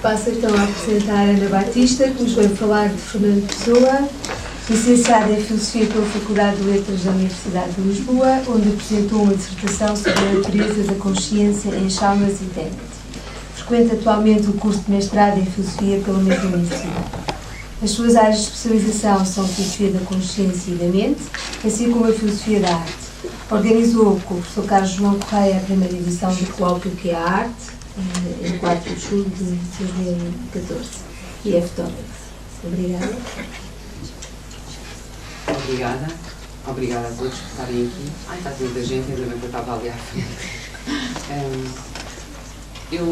Passo então a apresentar a Ana Batista, que nos vai falar de Fernando Pessoa, licenciada em Filosofia pela Faculdade de Letras da Universidade de Lisboa, onde apresentou uma dissertação sobre a natureza da consciência em Chalmers e Dennett. Frequenta atualmente o curso de mestrado em Filosofia pela mesma universidade. As suas áreas de especialização são a Filosofia da Consciência e da Mente, assim como a Filosofia da Arte. Organizou com o professor Carlos João Correia a primeira edição do colóquio que é a Arte, em 4 de julho de 2014. E é fotógrafo. Obrigada. Obrigada a todos por estarem aqui. Está tanta gente, ainda bem que eu estava ali à frente. Eu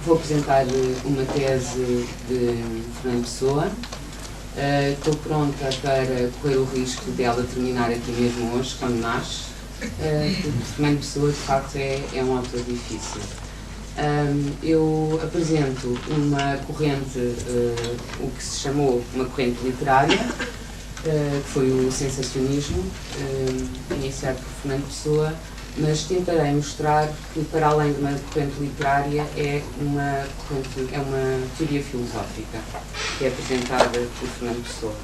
vou apresentar uma tese de Fernando Pessoa. Estou pronta para correr o risco dela terminar aqui mesmo hoje, quando nasce. Fernando Pessoa, de facto, é um autor difícil. Eu apresento uma corrente, o que se chamou uma corrente literária, que foi o sensacionismo, iniciado por Fernando Pessoa, mas tentarei mostrar que, para além de uma corrente literária, é uma teoria filosófica, que é apresentada por Fernando Pessoa.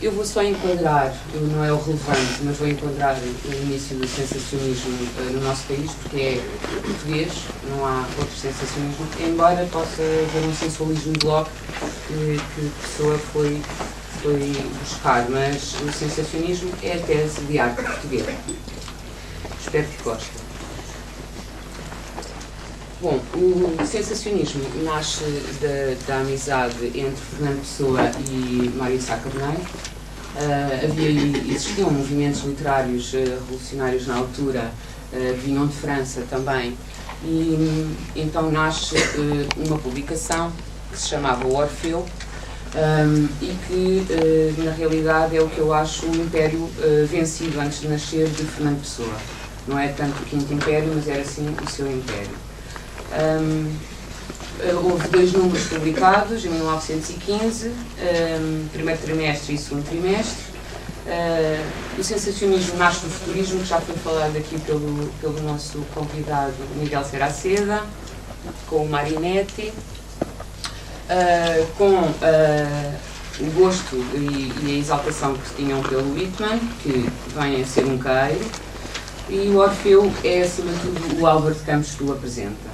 Eu vou só enquadrar, não é o relevante, mas vou enquadrar o início do sensacionismo no nosso país, porque é português, não há outro sensacionismo, embora possa haver um sensualismo de Locke que Pessoa foi buscar, mas o sensacionismo é a tese de arte portuguesa. Espero que gostem. Bom, o sensacionismo nasce da amizade entre Fernando Pessoa e Mário Sá Carneiro. Existiam movimentos literários revolucionários na altura, vinham de França também, e então nasce uma publicação que se chamava o Orfeu, e que na realidade é o que eu acho o Império vencido antes de nascer de Fernando Pessoa. Não é tanto o Quinto Império, mas era sim o seu Império. Houve 2 números publicados em 1915, primeiro trimestre e segundo trimestre. O sensacionismo nasce do futurismo, que já foi falado aqui pelo nosso convidado Miguel Serraceda, com o Marinetti, com o gosto e a exaltação que tinham pelo Whitman, que vem a ser um caeiro, e o Orfeu é, acima de tudo, o Álvaro de Campos que o apresenta.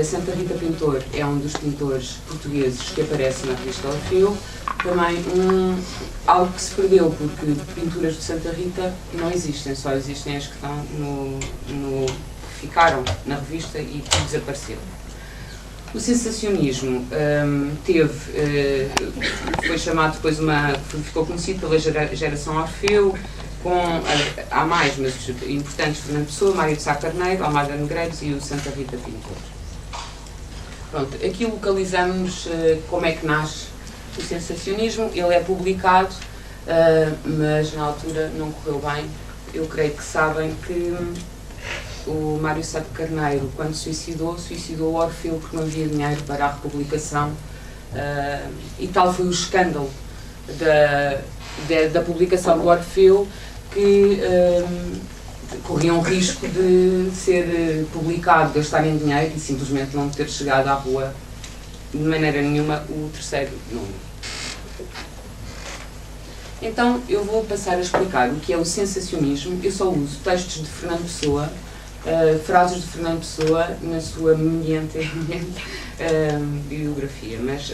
Santa Rita Pintor é um dos pintores portugueses que aparece na revista Orfeu, também algo que se perdeu, porque pinturas de Santa Rita não existem, só existem as que estão que ficaram na revista e que desapareceram. O sensacionismo foi chamado depois ficou conhecido pela geração Orfeu, há mais, mas importantes, Fernando Pessoa, Mário de Sá Carneiro, Almada Negreiros e o Santa Rita Pintor. Pronto, aqui localizamos como é que nasce o sensacionismo. Ele é publicado, mas na altura não correu bem. Eu creio que sabem que o Mário Sá Carneiro, quando suicidou o Orfeu porque não havia dinheiro para a republicação, e tal foi o escândalo da publicação do Orfeu que corriam risco de ser publicado, gastarem dinheiro e simplesmente não ter chegado à rua de maneira nenhuma o 3º número. Então eu vou passar a explicar o que é o sensacionismo. Eu só uso textos de Fernando Pessoa, frases de Fernando Pessoa na sua eminente biografia, mas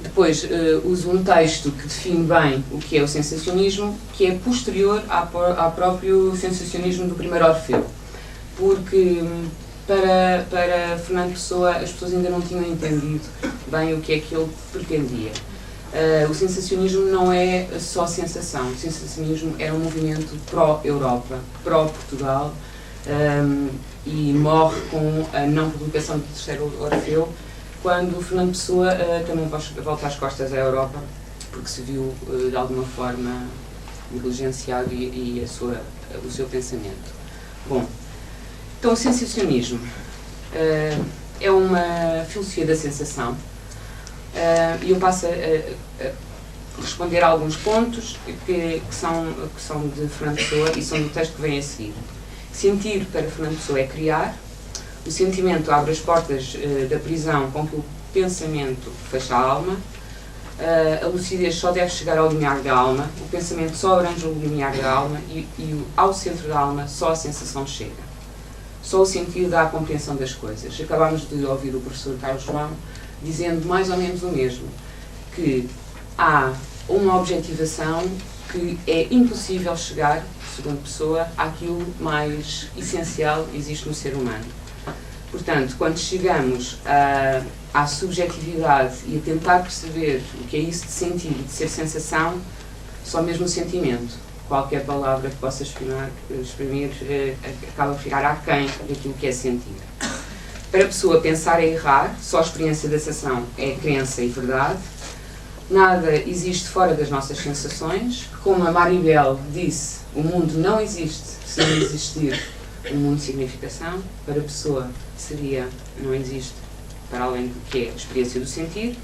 depois uso um texto que define bem o que é o sensacionismo, que é posterior ao próprio sensacionismo do primeiro Orfeu, porque para Fernando Pessoa as pessoas ainda não tinham entendido bem o que é que ele pretendia. O sensacionismo não é só sensação, o sensacionismo era um movimento pró-Europa, pró-Portugal, e morre com a não publicação do 3º Orfeu, quando Fernando Pessoa também volta as costas à Europa, porque se viu de alguma forma negligenciado e o seu pensamento. Bom, então o sensacionismo é uma filosofia da sensação, e eu passo a responder a alguns pontos que são de Fernando Pessoa e são do texto que vem a seguir. Sentir para Fernando Pessoa é criar. O sentimento abre as portas da prisão com que o pensamento fecha a alma. A lucidez só deve chegar ao limiar da alma. O pensamento só abrange o limiar da alma e ao centro da alma só a sensação chega. Só o sentir dá a compreensão das coisas. Acabámos de ouvir o professor Carlos João dizendo mais ou menos o mesmo, que há uma objetivação que é impossível chegar, segundo Pessoa, àquilo mais essencial que existe no ser humano. Portanto, quando chegamos à subjetividade e a tentar perceber o que é isso de sentir e de ser sensação, só mesmo o sentimento. Qualquer palavra que possa exprimir acaba por ficar aquém daquilo que é sentir. Para a Pessoa, pensar é errar, só a experiência da sensação é crença e verdade. Nada existe fora das nossas sensações. Como a Maribel disse, o mundo não existe se não existir um mundo de significação. Para a Pessoa seria, não existe para além do que é a experiência do sentir.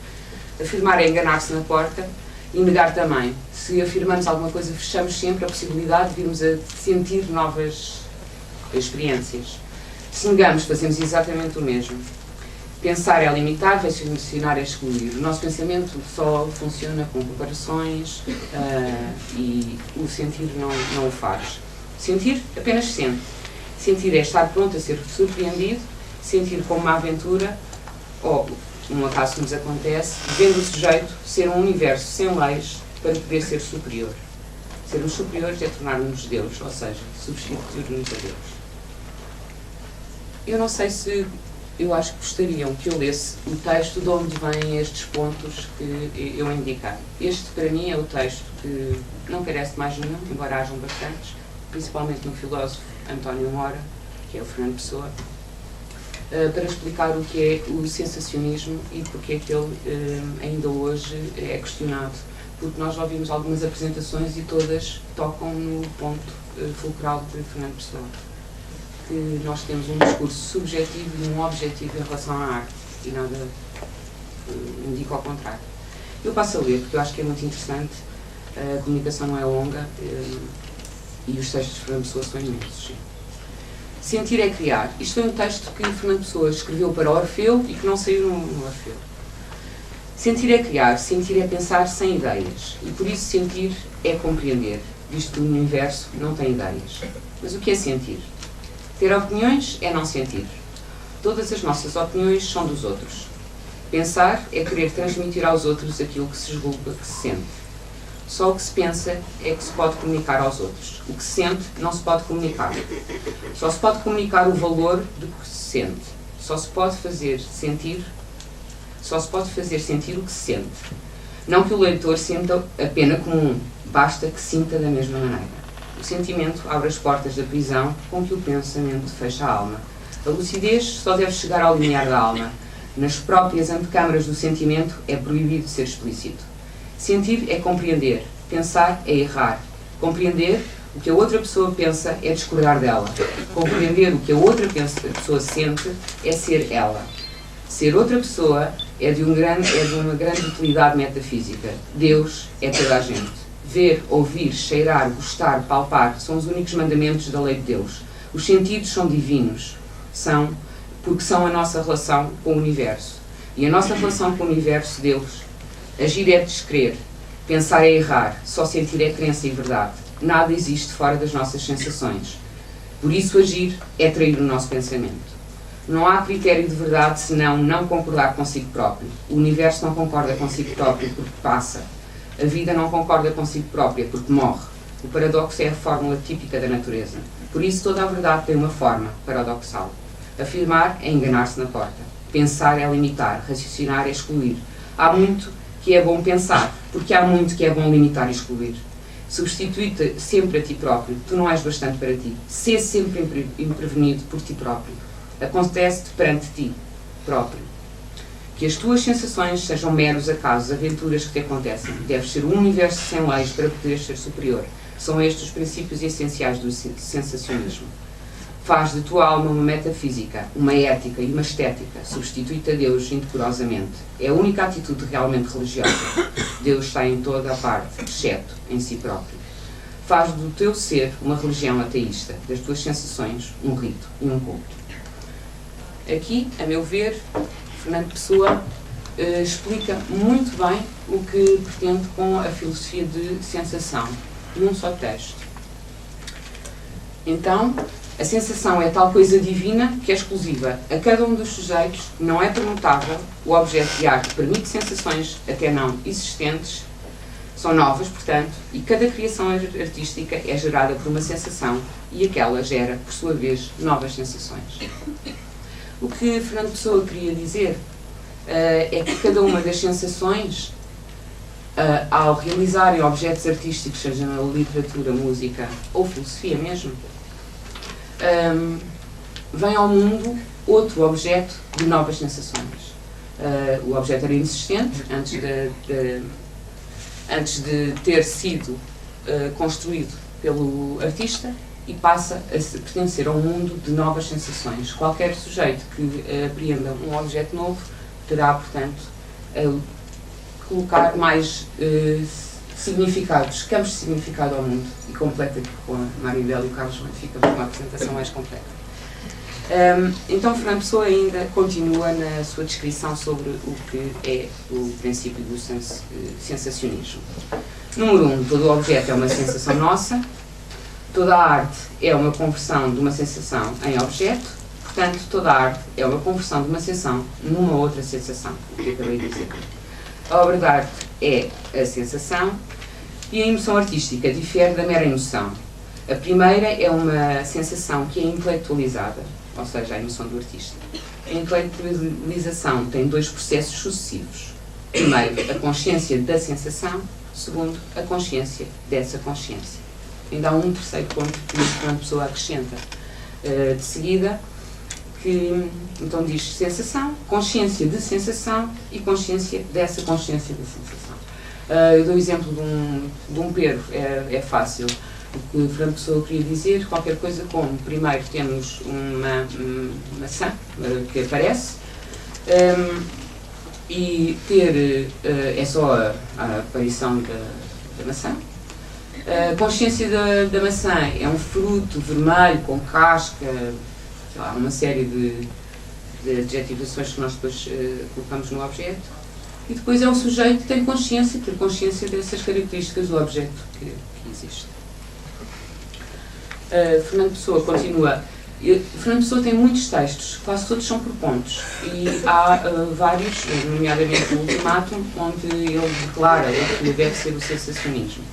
Afirmar é enganar-se na porta. E negar também. Se afirmamos alguma coisa, fechamos sempre a possibilidade de virmos a sentir novas experiências. Se negamos, fazemos exatamente o mesmo. Pensar é limitar, raciocinar é excluir. O nosso pensamento só funciona com comparações e o sentir não o faz. Sentir apenas sente. Sentir é estar pronto a ser surpreendido, sentir como uma aventura, ou, num acaso que nos acontece, vendo o sujeito ser um universo sem leis para poder ser superior. Sermos superiores é tornar-nos Deus, ou seja, substituir-nos a Deus. Eu não sei se... Eu acho que gostariam que eu lesse o texto de onde vêm estes pontos que eu indiquei. Este, para mim, é o texto que não carece de mais nenhum, embora hajam bastantes, principalmente no filósofo António Mora, que é o Fernando Pessoa, para explicar o que é o sensacionismo e porque é que ele ainda hoje é questionado. Porque nós já ouvimos algumas apresentações e todas tocam no ponto fulcral de Fernando Pessoa. Que nós temos um discurso subjetivo e um objetivo em relação à arte e nada indica ao contrário. Eu passo a ler porque eu acho que é muito interessante, a comunicação não é longa e os textos de Fernando Pessoa são imensos. Sim. Sentir é criar. Isto foi um texto que Fernando Pessoa escreveu para Orfeu e que não saiu no Orfeu. Sentir é criar, sentir é pensar sem ideias. E por isso sentir é compreender, visto que o universo não tem ideias. Mas o que é sentir? Ter opiniões é não sentir. Todas as nossas opiniões são dos outros. Pensar é querer transmitir aos outros aquilo que se julga que se sente. Só o que se pensa é que se pode comunicar aos outros. O que se sente não se pode comunicar. Só se pode comunicar o valor do que se sente. Só se pode fazer sentir o que se sente. Não que o leitor sinta a pena comum, basta que sinta da mesma maneira. O sentimento abre as portas da prisão com que o pensamento fecha a alma. A lucidez só deve chegar ao limiar da alma. Nas próprias antecâmaras do sentimento é proibido ser explícito. Sentir é compreender, pensar é errar. Compreender o que a outra pessoa pensa é discordar dela. Compreender o que a outra pessoa sente é ser ela. Ser outra pessoa é de uma grande utilidade metafísica. Deus é toda a gente. Ver, ouvir, cheirar, gostar, palpar são os únicos mandamentos da lei de Deus. Os sentidos são divinos, porque são a nossa relação com o universo. E a nossa relação com o universo, Deus, agir é descrer, pensar é errar, só sentir é crença e verdade. Nada existe fora das nossas sensações. Por isso agir é trair o nosso pensamento. Não há critério de verdade senão não concordar consigo próprio. O universo não concorda consigo próprio porque passa. A vida não concorda consigo própria porque morre. O paradoxo é a fórmula típica da natureza. Por isso toda a verdade tem uma forma paradoxal. Afirmar é enganar-se na porta. Pensar é limitar, raciocinar é excluir. Há muito que é bom pensar, porque há muito que é bom limitar e excluir. Substitui-te sempre a ti próprio. Tu não és bastante para ti. Sê sempre imprevenido por ti próprio. Acontece-te perante ti próprio. Que as tuas sensações sejam meros acasos, aventuras que te acontecem. Deves ser um universo sem leis para poderes ser superior. São estes os princípios essenciais do sensacionismo. Faz de tua alma uma metafísica, uma ética e uma estética, substitui-te a Deus indecorosamente. É a única atitude realmente religiosa. Deus está em toda a parte, exceto em si próprio. Faz do teu ser uma religião ateísta, das tuas sensações um rito e um culto. Aqui, a meu ver, Fernando Pessoa explica muito bem o que pretende com a filosofia de sensação, num só texto. Então, a sensação é tal coisa divina que é exclusiva a cada um dos sujeitos, não é permutável, o objeto de arte permite sensações até não existentes, são novas, portanto, e cada criação artística é gerada por uma sensação e aquela gera, por sua vez, novas sensações. O que Fernando Pessoa queria dizer é que cada uma das sensações, ao realizarem objetos artísticos, seja na literatura, música ou filosofia mesmo, vem ao mundo outro objeto de novas sensações. O objeto era inexistente antes de ter sido construído pelo artista e passa a pertencer a um mundo de novas sensações. Qualquer sujeito que apreenda um objeto novo terá, portanto, colocar mais significados, campos de significado ao mundo, e completa aqui com a Maribel e o Carlos fica para uma apresentação mais completa. Então, Fernando Pessoa ainda continua na sua descrição sobre o que é o princípio do sensacionismo. Número 1, todo objeto é uma sensação nossa, toda a arte é uma conversão de uma sensação em objeto, portanto, toda a arte é uma conversão de uma sensação numa outra sensação, o que eu acabei de dizer. A obra de arte é a sensação e a emoção artística difere da mera emoção. A primeira é uma sensação que é intelectualizada, ou seja, a emoção do artista. A intelectualização tem dois processos sucessivos. Primeiro, a consciência da sensação. Segundo, a consciência dessa consciência. Ainda há um terceiro ponto que uma pessoa acrescenta de seguida, que então diz sensação, consciência de sensação e consciência dessa consciência da sensação. Eu dou o exemplo de um perro, é fácil. O que Fernando Pessoa queria dizer, qualquer coisa como, primeiro temos uma maçã que aparece, e ter, é só a aparição da maçã. A consciência da maçã é um fruto vermelho, com casca, sei lá, uma série de adjetivações que nós depois colocamos no objeto. E depois é o sujeito que tem consciência, ter consciência dessas características do objeto que existe. Fernando Pessoa continua. Fernando Pessoa tem muitos textos, quase todos são por pontos, e há vários, nomeadamente o Ultimátum, onde ele declara o que deve ser o sensacionismo.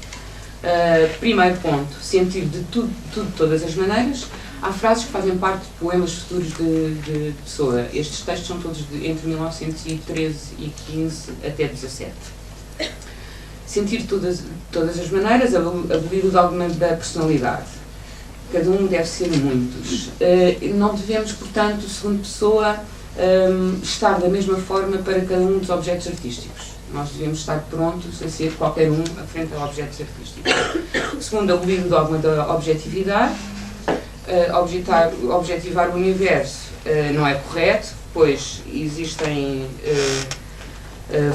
Primeiro ponto, sentir de tudo de todas as maneiras. Há frases que fazem parte de poemas futuros de Pessoa. Estes textos são todos entre 1913 e 15 até 17. Sentir de todas as maneiras, abolir o dogma da personalidade. Cada um deve ser muitos. Não devemos, portanto, segundo Pessoa, estar da mesma forma para cada um dos objetos artísticos. Nós devemos estar prontos a ser qualquer um à frente a objetos artísticos. Segundo, abolir o dogma da objetividade. Objetivar o universo não é correto, pois existem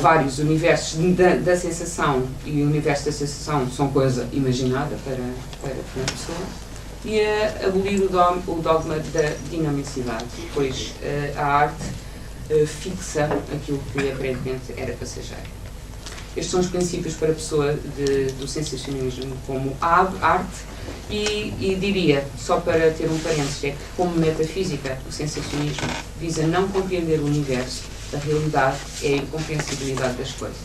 vários universos da sensação, e o universo da sensação são coisa imaginada para Fernando Pessoa. E abolir o dogma da dinamicidade, pois a arte fixa aquilo que aparentemente era passageiro. Estes são os princípios para a Pessoa do sensacionalismo como arte, e diria, só para ter um parênteses, é que como metafísica, o sensacionismo visa não compreender o universo, a realidade é a incompreensibilidade das coisas.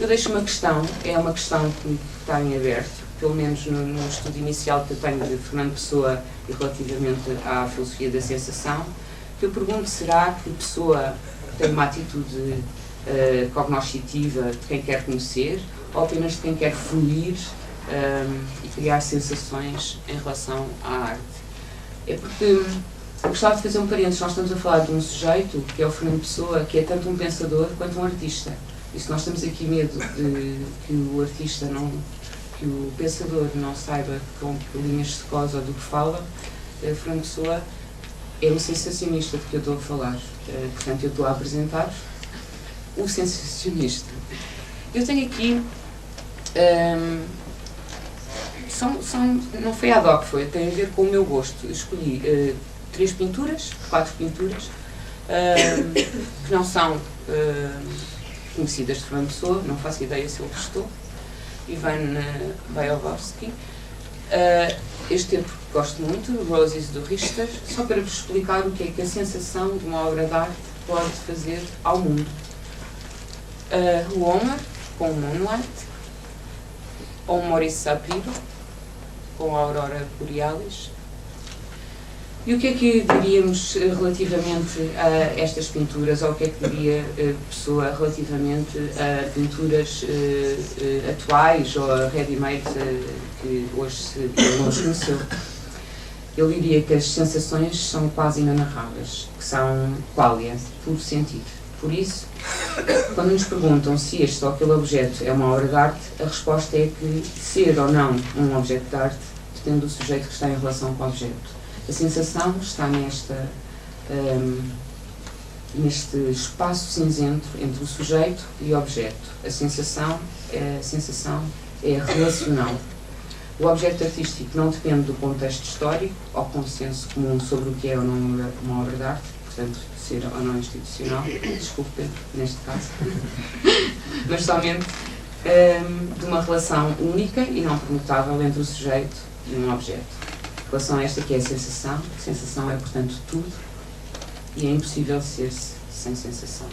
Eu deixo uma questão, é uma questão que está em aberto, pelo menos no estudo inicial que eu tenho de Fernando Pessoa e relativamente à filosofia da sensação, que eu pergunto, será que Pessoa tem uma atitude cognoscitiva de quem quer conhecer, ou apenas de quem quer fruir e criar sensações em relação à arte? É porque eu gostava de fazer um parênteses. Nós estamos a falar de um sujeito, que é o Fernando Pessoa, que é tanto um pensador quanto um artista. E se nós temos aqui medo de que o artista que o pensador não saiba com que linhas se cosa ou do que fala, Fernando Pessoa é o sensacionista de que eu estou a falar. Portanto, eu estou a apresentar-vos o sensacionista. Eu tenho aqui... não foi ad hoc, tem a ver com o meu gosto. Eu escolhi 4 pinturas, que não são conhecidas de Fernando Pessoa, não faço ideia se ele gostou. Ivan Baiovsky. Este tempo gosto muito, Roses do Richter, só para vos explicar o que é que a sensação de uma obra de arte pode fazer ao mundo. O Homer, com Moonlight, ou Maurice Sapiro, com a Aurora Borealis. E o que é que diríamos relativamente a estas pinturas, ou o que é que diria Pessoa relativamente a pinturas atuais ou a ready-made que hoje se conheceu? Ele diria que as sensações são quase inanarráveis, que são qualia, puro sentido. Por isso, quando nos perguntam se este ou aquele objeto é uma obra de arte, a resposta é que ser ou não um objeto de arte depende do sujeito que está em relação com o objeto. A sensação está neste espaço cinzento entre o sujeito e o objeto. A sensação é relacional. O objeto artístico não depende do contexto histórico ou consenso comum sobre o que é ou não uma obra de arte, portanto, ser ou não institucional, desculpe, neste caso, mas somente de uma relação única e não permutável entre o sujeito e um objeto. A relação esta que é a sensação é, portanto, tudo, e é impossível ser-se sem sensação.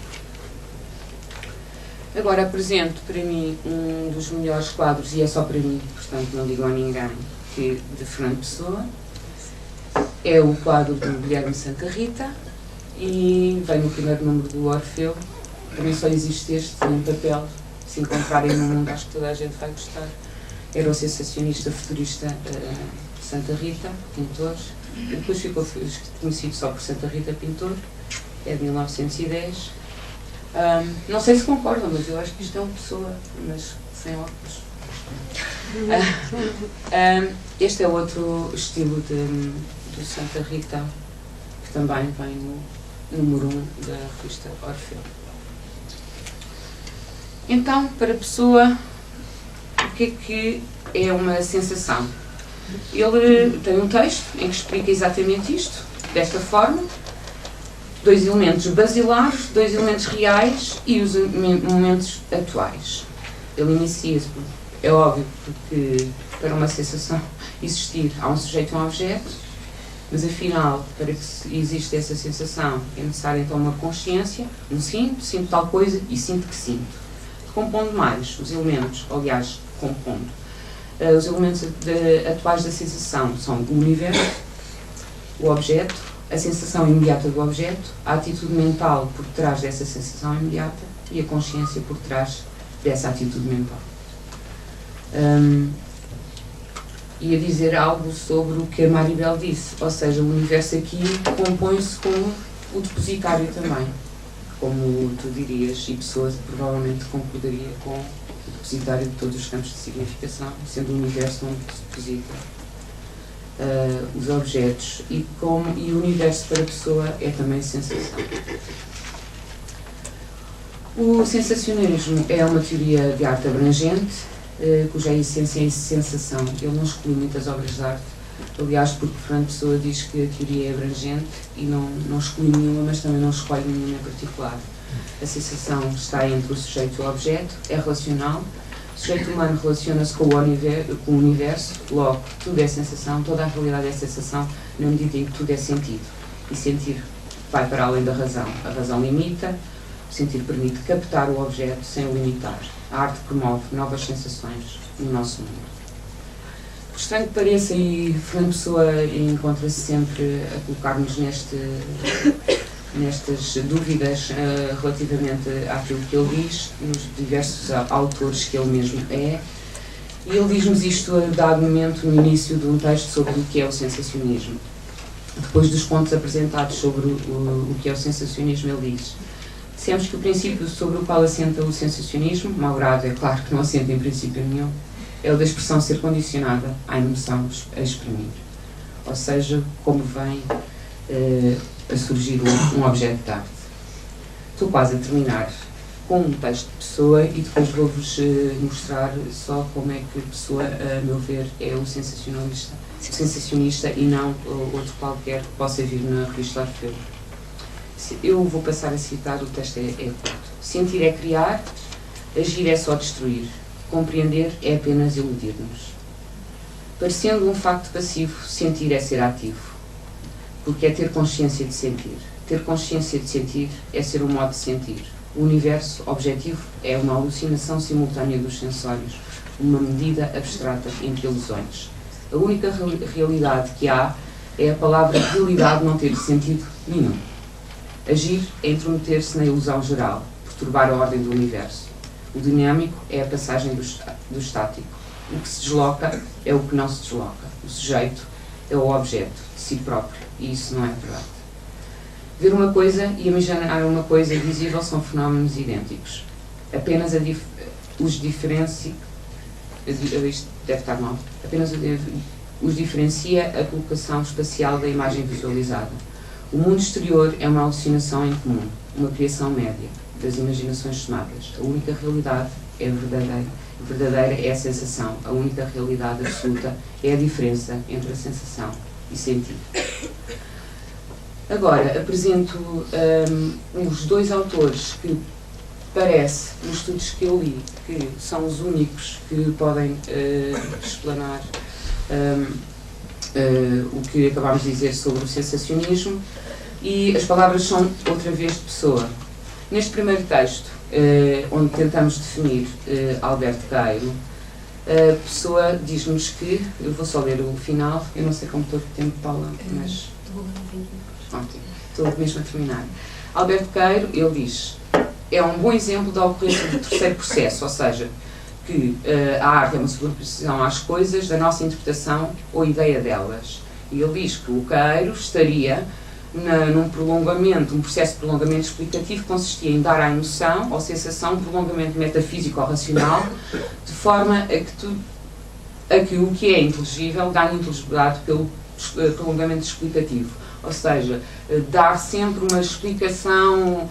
Agora apresento para mim um dos melhores quadros, e é só para mim, portanto não digo a ninguém, que de Fernando Pessoa. É o quadro do Guilherme Santa Rita, e vem no primeiro número do Orfeu. Também só existe este em papel. Se encontrarem no mundo, acho que toda a gente vai gostar. Era o sensacionista futurista Santa Rita, pintor. Depois ficou conhecido só por Santa Rita, pintor. É de 1910. Não sei se concordam, mas eu acho que isto é uma pessoa, mas sem óculos. Este é outro estilo do Santa Rita, que também vem no número 1 da revista Orfeu. Então, para a Pessoa, o que é uma sensação? Ele tem um texto em que explica exatamente isto, desta forma: 2 elementos basilares, 2 elementos reais e os momentos atuais. Ele inicia-se, é óbvio, porque para uma sensação existir há um sujeito e um objeto, mas afinal, para que exista essa sensação, é necessário então uma consciência, sinto tal coisa e sinto que sinto. Compondo mais os elementos, aliás, os elementos atuais da sensação são o universo, o objeto, a sensação imediata do objeto, a atitude mental por trás dessa sensação imediata e a consciência por trás dessa atitude mental. Ia dizer algo sobre o que a Maribel disse, ou seja, o universo aqui compõe-se como o depositário também, como tu dirias, e Pessoa provavelmente concordaria com o depositário de todos os campos de significação, sendo o universo onde se deposita os objetos, e o universo para a Pessoa é também sensação. O sensacionalismo é uma teoria de arte abrangente, cuja essência é sensação. Ele não exclui muitas obras de arte, aliás, porque Fernando Pessoa diz que a teoria é abrangente e não exclui nenhuma, mas também não escolhe nenhuma em particular. A sensação está entre o sujeito e o objeto, é relacional. O sujeito humano relaciona-se com o universo, logo, tudo é sensação, toda a realidade é sensação, na medida em que tudo é sentido. E sentir vai para além da razão. A razão limita, o sentir permite captar o objeto sem o limitar. A arte promove novas sensações no nosso mundo. Por estranho que pareça, e Fernando Pessoa encontra-se sempre a colocar-nos nestas dúvidas relativamente àquilo que ele diz, nos diversos autores que ele mesmo é, e ele diz-nos isto a dado momento no início de um texto sobre o que é o sensacionismo. Depois dos pontos apresentados sobre o que é o sensacionismo, ele diz: dissemos que o princípio sobre o qual assenta o sensacionismo, malgrado é claro que não assenta em princípio nenhum, é o da expressão ser condicionada à emoção a exprimir. ou seja, como vem a surgir um objeto de arte. Estou quase a terminar com um texto de Pessoa e depois vou-vos mostrar só como é que Pessoa, a meu ver, é o sensacionista e não outro qualquer que possa vir na revista Orfeu. Eu vou passar a citar, o texto é curto. Sentir é criar, agir é só destruir, compreender é apenas iludir-nos. Parecendo um facto passivo, sentir é ser ativo, porque é ter consciência de sentir. Ter consciência de sentir é ser um modo de sentir. O universo objetivo é uma alucinação simultânea dos sensórios, uma medida abstrata entre ilusões. A única realidade que há é a palavra realidade não ter sentido nenhum. Agir é intrometer-se na ilusão geral, perturbar a ordem do universo. O dinâmico é a passagem do estático. O que se desloca é o que não se desloca. O sujeito é o objeto de si próprio, e isso não é verdade. Ver uma coisa e imaginar uma coisa visível são fenómenos idênticos. Apenas os diferencia... Isto deve estar mal. Apenas os diferencia a colocação espacial da imagem visualizada. O mundo exterior é uma alucinação em comum, uma criação média das imaginações somadas. A única realidade é verdadeira. A verdadeira é a sensação. A única realidade absoluta é a diferença entre a sensação e sentir. Agora, apresento os dois autores que parece, nos estudos que eu li, que são os únicos que podem explanar o que acabámos de dizer sobre o sensacionismo, e as palavras são outra vez de Pessoa. Neste primeiro texto, onde tentamos definir Alberto Queiro, Pessoa diz-nos que, eu vou só ler o final, eu não sei como estou de tempo, Paula, mas... Ótimo, estou mesmo a terminar. Alberto Queiro, ele diz, é um bom exemplo da ocorrência do terceiro processo, ou seja, que a arte é uma sobreposição às coisas da nossa interpretação ou ideia delas. E ele diz que o Queiro estaria num prolongamento, um processo de prolongamento explicativo que consistia em dar à emoção ou sensação um prolongamento metafísico ou racional, de forma a que o que é inteligível ganhe inteligibilidade pelo prolongamento explicativo. Ou seja, dar sempre uma explicação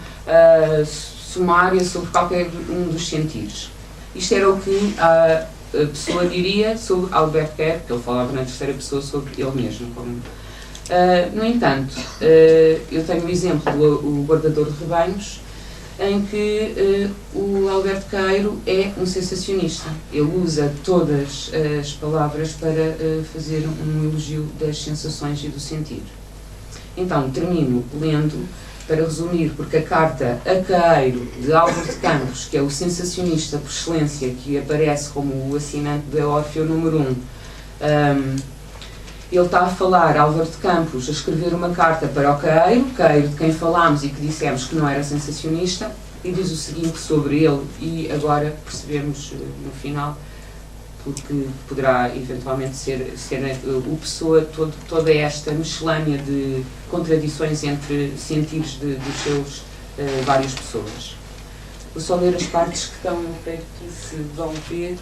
sumária sobre qualquer um dos sentidos. Isto era o que a Pessoa diria sobre Alberto Queiro, que ele falava na terceira pessoa sobre ele mesmo. No entanto, eu tenho o exemplo do Guardador de Rebanhos, em que o Alberto Queiro é um sensacionista. Ele usa todas as palavras para fazer um elogio das sensações e do sentir. Então, termino lendo, para resumir, porque a carta a Queiro, de Álvaro de Campos, que é o sensacionista por excelência, que aparece como o assinante da Orfeu número 1, ele está a falar, Álvaro de Campos, a escrever uma carta para o Queiro de quem falámos e que dissemos que não era sensacionista, e diz o seguinte sobre ele, e agora percebemos no final, porque poderá eventualmente ser o Pessoa, toda esta miscelânea de contradições entre sentires dos seus várias pessoas. Vou só ler as partes que estão, creio que se vão ver,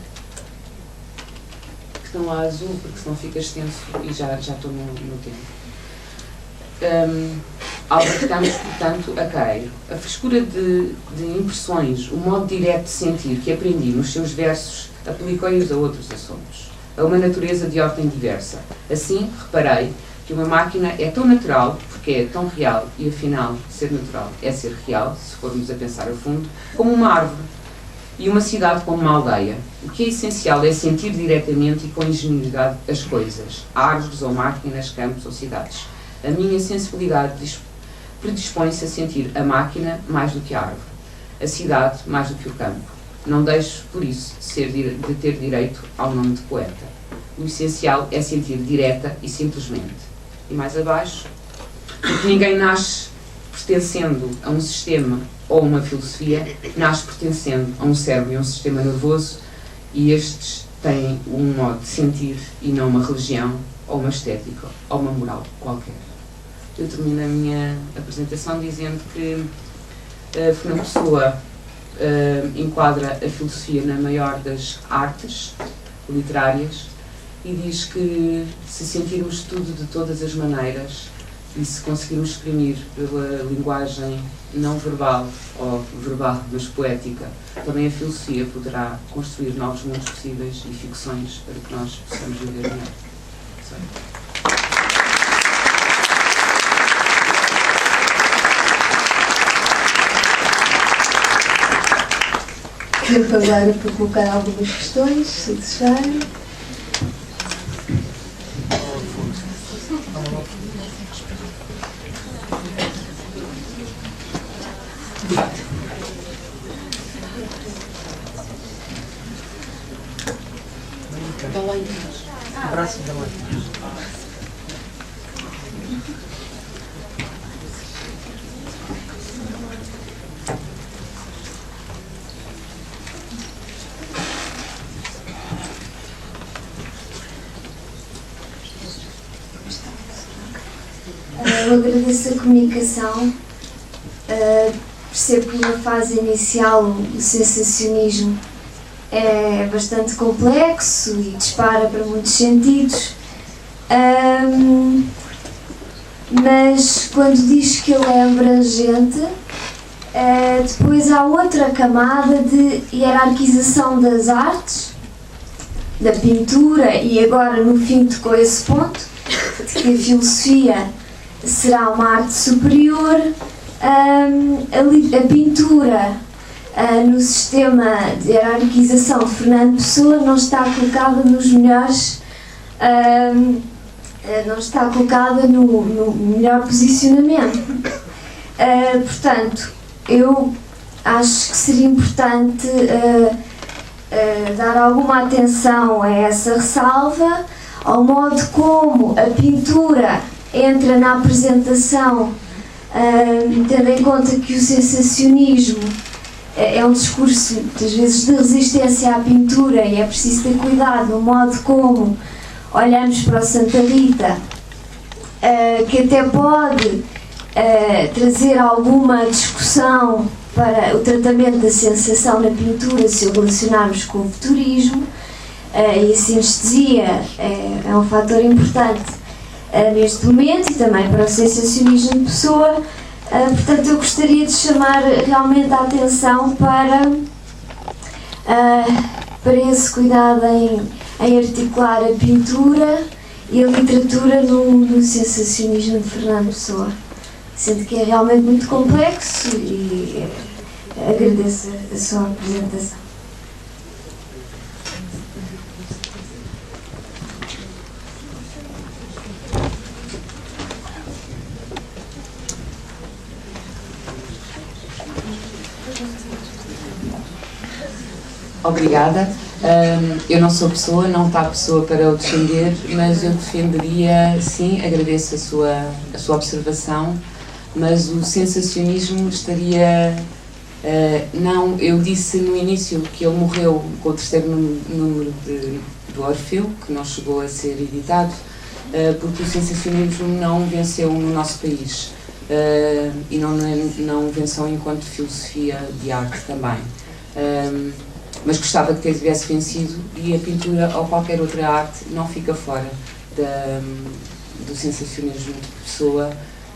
que estão lá azul, porque senão fica extenso e já estou no tempo. Álvaro Campos, portanto, a Queiro. A frescura de impressões, o modo direto de sentir que aprendi nos seus versos, aplicou-os a outros assuntos. A uma natureza de ordem diversa. Assim, reparei que uma máquina é tão natural, porque é tão real, e afinal, ser natural é ser real, se formos a pensar a fundo, como uma árvore, e uma cidade como uma aldeia. O que é essencial é sentir diretamente e com ingenuidade as coisas, árvores ou máquinas, campos ou cidades. A minha sensibilidade predispõe-se a sentir a máquina mais do que a árvore, a cidade mais do que o campo. Não deixo, por isso, de ter direito ao nome de poeta. O essencial é sentir direta e simplesmente. E mais abaixo, porque ninguém nasce pertencendo a um sistema ou uma filosofia, nasce pertencendo a um cérebro e a um sistema nervoso, e estes têm um modo de sentir e não uma religião, ou uma estética, ou uma moral qualquer. Eu termino a minha apresentação dizendo que Fernando Pessoa enquadra a filosofia na maior das artes literárias e diz que se sentirmos tudo de todas as maneiras e se conseguirmos exprimir pela linguagem não verbal ou verbal, mas poética, também a filosofia poderá construir novos mundos possíveis e ficções para que nós possamos viver melhor. Tempo agora para colocar algumas questões, se desejarem. Abraço da mãe. Eu agradeço a comunicação. Percebo que na fase inicial o sensacionismo é bastante complexo e dispara para muitos sentidos, mas quando diz que ele é abrangente, depois há outra camada de hierarquização das artes, da pintura, e agora no fim tocou esse ponto, de que a filosofia será uma arte superior, a pintura no sistema de hierarquização de Fernando Pessoa não está colocada nos melhores, não está colocada no melhor posicionamento. Portanto, eu acho que seria importante dar alguma atenção a essa ressalva, ao modo como a pintura entra na apresentação, tendo em conta que o sensacionismo é um discurso, muitas vezes, de resistência à pintura, e é preciso ter cuidado no modo como olhamos para o Santa Rita, que até pode trazer alguma discussão para o tratamento da sensação na pintura, se o relacionarmos com o futurismo, e a sinestesia é um fator importante neste momento, e também para o sensacionismo de Pessoa. Portanto, eu gostaria de chamar realmente a atenção para esse cuidado em articular a pintura e a literatura no sensacionismo de Fernando Pessoa. Sinto que é realmente muito complexo e agradeço a sua apresentação. Obrigada. Eu não sou pessoa, não está pessoa para o defender, mas eu defenderia, sim, agradeço a sua observação, mas o sensacionismo estaria... não, eu disse no início que ele morreu com o terceiro número do Orfeu, que não chegou a ser editado, porque o sensacionismo não venceu no nosso país, e não venceu enquanto filosofia de arte também. Mas gostava que tivesse vencido, e a pintura ou qualquer outra arte não fica fora do sensacionismo de Pessoa,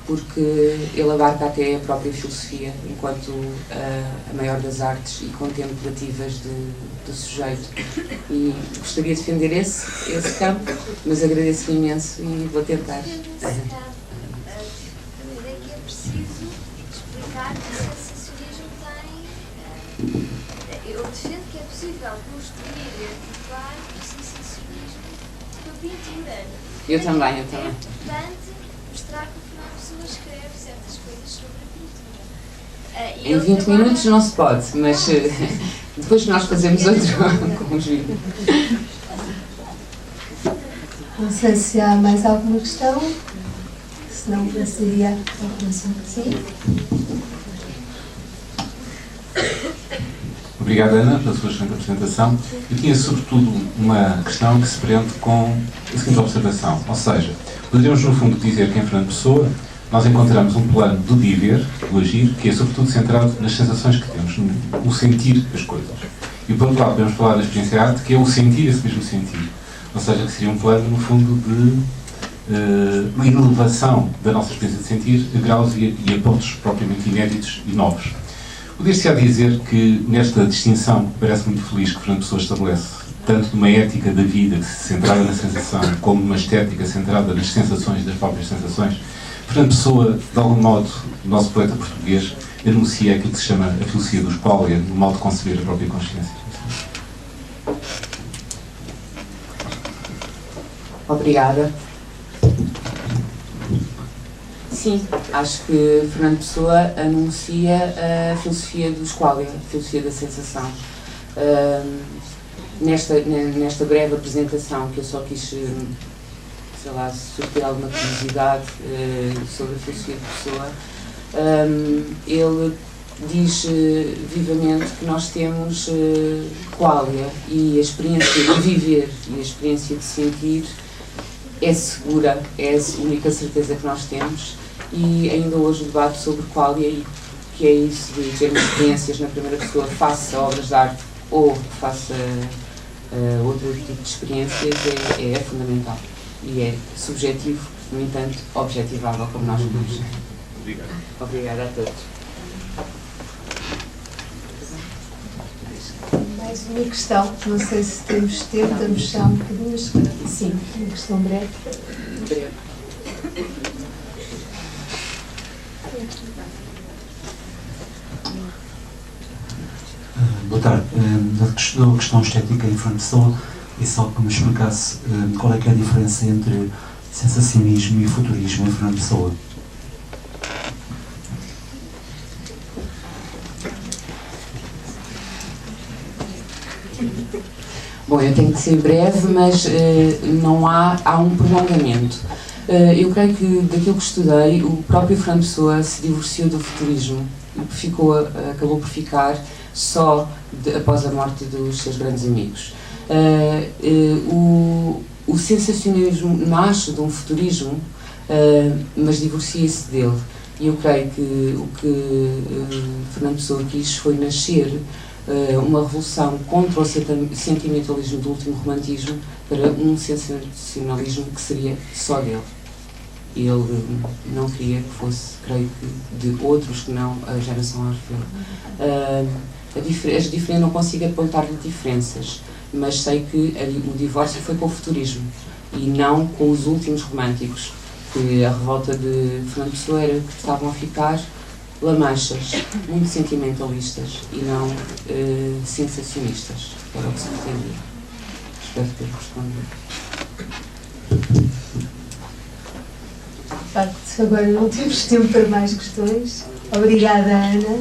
porque ele abarca até a própria filosofia enquanto a maior das artes e contemplativas do sujeito. E gostaria de defender esse campo, mas agradeço imenso e vou tentar. É que é preciso explicar que o sensacionismo tem... Eu defendo que é possível construir e articular o sensacionismo com a pintura. Eu também. É importante mostrar que o Fernando Pessoa escreve certas coisas sobre a pintura. Em 20 minutos não se pode, mas depois nós fazemos outro com os vídeos. Não sei se há mais alguma questão, se não passaria à próxima. Sim? Obrigado, Ana, pela sua excelente apresentação. Eu tinha, sobretudo, uma questão que se prende com a seguinte observação. Ou seja, poderíamos, no fundo, dizer que em Fernando Pessoa nós encontramos um plano do viver, do agir, que é, sobretudo, centrado nas sensações que temos, no sentir as coisas. E, por outro lado, podemos falar da experiência de arte, que é o sentir esse mesmo sentir. Ou seja, que seria um plano, no fundo, de uma elevação da nossa experiência de sentir a graus e a pontos propriamente inéditos e novos. Poder-se á dizer que, nesta distinção, parece muito feliz que Fernando Pessoa estabelece, tanto de uma ética da vida centrada na sensação, como uma estética centrada nas sensações, das próprias sensações, Fernando Pessoa, de algum modo, o nosso poeta português, enuncia aquilo que se chama a filosofia dos qualia, no modo de conceber a própria consciência. Obrigada. Sim, acho que Fernando Pessoa anuncia a filosofia dos qualia, a filosofia da sensação. Nesta breve apresentação, que eu só quis, sei lá, surtir alguma curiosidade sobre a filosofia de Pessoa, ele diz vivamente que nós temos qualia, e a experiência de viver e a experiência de sentir é segura, é a única certeza que nós temos. E ainda hoje o debate sobre qualia, e que é isso de termos experiências na primeira pessoa face a obras de arte ou face a outro tipo de experiências, é fundamental. E é subjetivo, no entanto, objetivável, como nós vimos. Obrigado. Obrigada a todos. Mais uma questão, não sei se temos tempo, estamos já um bocadinho, mas sim, uma questão breve. Breve. Boa tarde. Da questão estética em Fernando Pessoa, e só que me explicasse qual é que é a diferença entre sensacionismo e futurismo em Fernando Pessoa. Bom, eu tenho que ser breve, mas não há um prolongamento. Eu creio que, daquilo que estudei, o próprio Fernando Pessoa se divorciou do futurismo e acabou por ficar só após a morte dos seus grandes amigos. O sensacionalismo nasce de um futurismo, mas divorcia-se dele. E eu creio que o que Fernando Pessoa quis foi nascer uma revolução contra o sentimentalismo do último romantismo para um sensacionalismo que seria só dele. Ele não queria que fosse, creio que, de outros que não a geração Orfeu. Não consigo apontar-lhe diferenças, mas sei que o divórcio foi com o futurismo e não com os últimos românticos, que a revolta de Fernando Pessoa era que estavam a ficar lamachas, muito sentimentalistas e não sensacionistas, que era o que se pretendia. Espero ter respondido. De facto, agora não temos tempo para mais questões. Obrigada, Ana.